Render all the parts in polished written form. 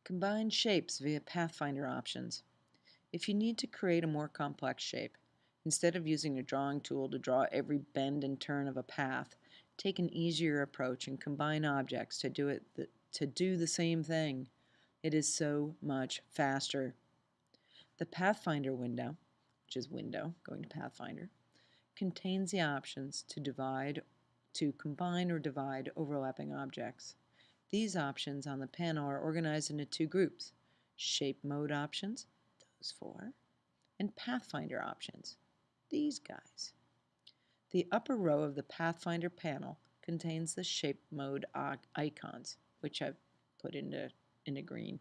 Combine shapes via Pathfinder options. If you need to create a more complex shape, instead of using a drawing tool to draw every bend and turn of a path, take an easier approach and combine objects to do the same thing. It is so much faster. The Pathfinder window, which is window, going to Pathfinder, contains the options to combine or divide overlapping objects. These options on the panel are organized into two groups: shape mode options, those four, and Pathfinder options, these guys. The upper row of the Pathfinder panel contains the shape mode icons, which I've put into green.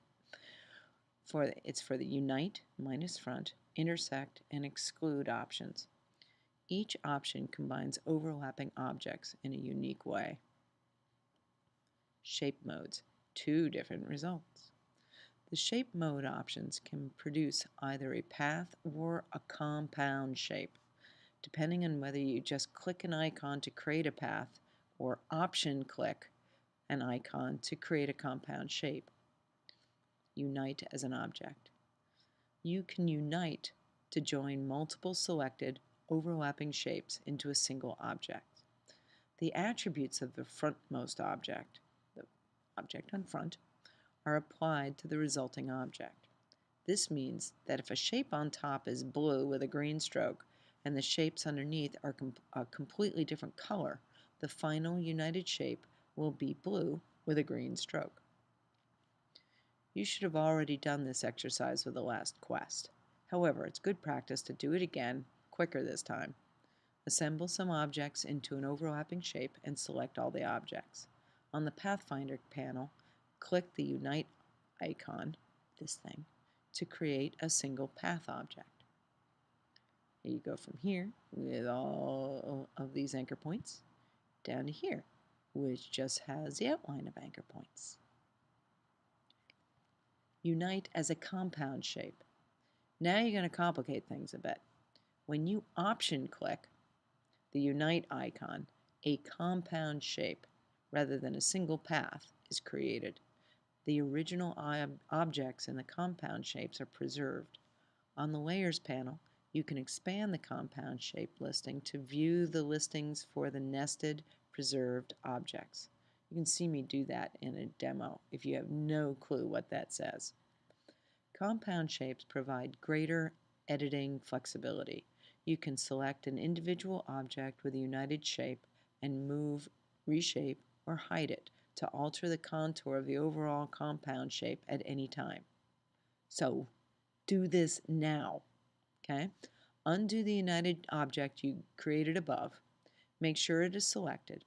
It's for the Unite, MinusFront, Intersect, and Exclude options. Each option combines overlapping objects in a unique way. Shape modes, two different results. The shape mode options can produce either a path or a compound shape, depending on whether you just click an icon to create a path or option click an icon to create a compound shape. Unite as an object. You can unite to join multiple selected overlapping shapes into a single object. The attributes of the frontmost object, the object on front, are applied to the resulting object. This means that if a shape on top is blue with a green stroke and the shapes underneath are a completely different color, the final united shape will be blue with a green stroke. You should have already done this exercise with the last quest. However, it's good practice to do it again, quicker this time. Assemble some objects into an overlapping shape and select all the objects. On the Pathfinder panel, click the Unite icon, this thing, to create a single path object. Here you go from here with all of these anchor points down to here, which just has the outline of anchor points. Unite as a compound shape. Now you're going to complicate things a bit. When you option click the Unite icon, a compound shape rather than a single path is created. The original objects in the compound shapes are preserved. On the Layers panel, you can expand the compound shape listing to view the listings for the nested preserved objects. You can see me do that in a demo if you have no clue what that says. Compound shapes provide greater editing flexibility. You can select an individual object with a united shape and move, reshape, or hide it to alter the contour of the overall compound shape at any time. So do this now, okay? Undo the united object you created above. Make sure it is selected.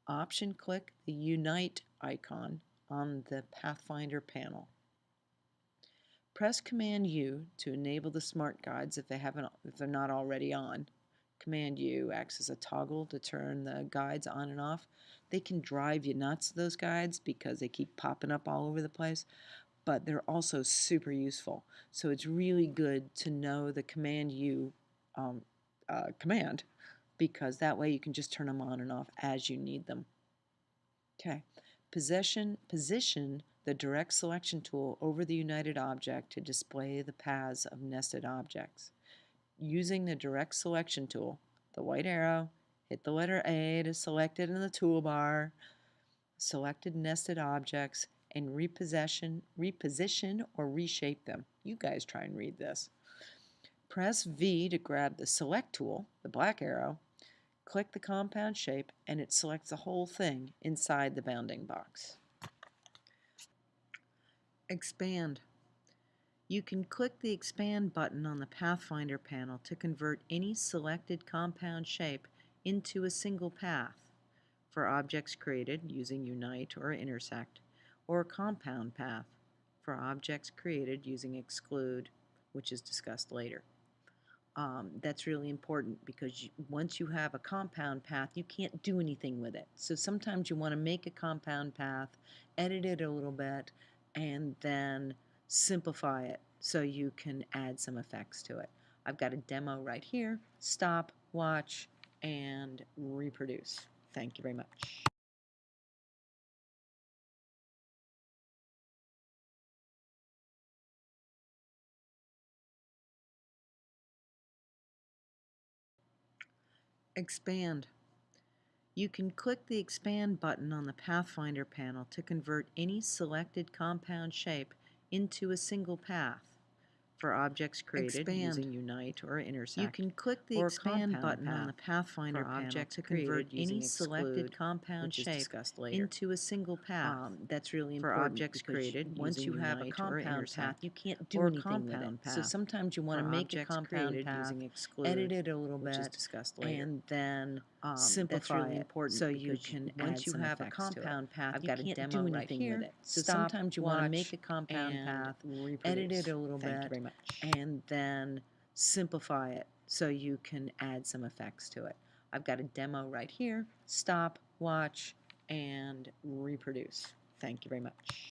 Option click the Unite icon on the Pathfinder panel. Press Command U to enable the smart guides if they're not already on. Command U acts as a toggle to turn the guides on and off. They can drive you nuts, those guides, because they keep popping up all over the place, but they're also super useful. So it's really good to know the Command U command, because that way you can just turn them on and off as you need them. Okay, position the direct selection tool over the united object to display the paths of nested objects. Using the direct selection tool, the white arrow, hit the letter A to select it in the toolbar, selected nested objects, and reposition or reshape them. You guys try and read this. Press V to grab the select tool, the black arrow, click the compound shape, and it selects the whole thing inside the bounding box. Expand. You can click the Expand button on the Pathfinder panel to convert any selected compound shape into a single path for objects created using Unite or Intersect, or a compound path for objects created using Exclude, which is discussed later. That's really important because once you have a compound path, you can't do anything with it. So sometimes you want to make a compound path, edit it a little bit, and then simplify it so you can add some effects to it. I've got a demo right here. Stop, watch, and reproduce. Thank you very much. Expand. You can click the Expand button on the Pathfinder panel to convert any selected compound shape into a single path. For objects created using Unite or Intersect, you can click the Expand button on the Pathfinder panel to convert any selected compound shape into a single path. That's really important. For objects created, once you have a compound path, you can't do anything with it. So sometimes you want to make a compound path, edit it a little bit, and then simplify it so you can once you have a compound path, I've got a demo right here. So sometimes you want to make a compound path, edit it a little bit, and then simplify it so you can add some effects to it. I've got a demo right here. Stop, watch, and reproduce. Thank you very much.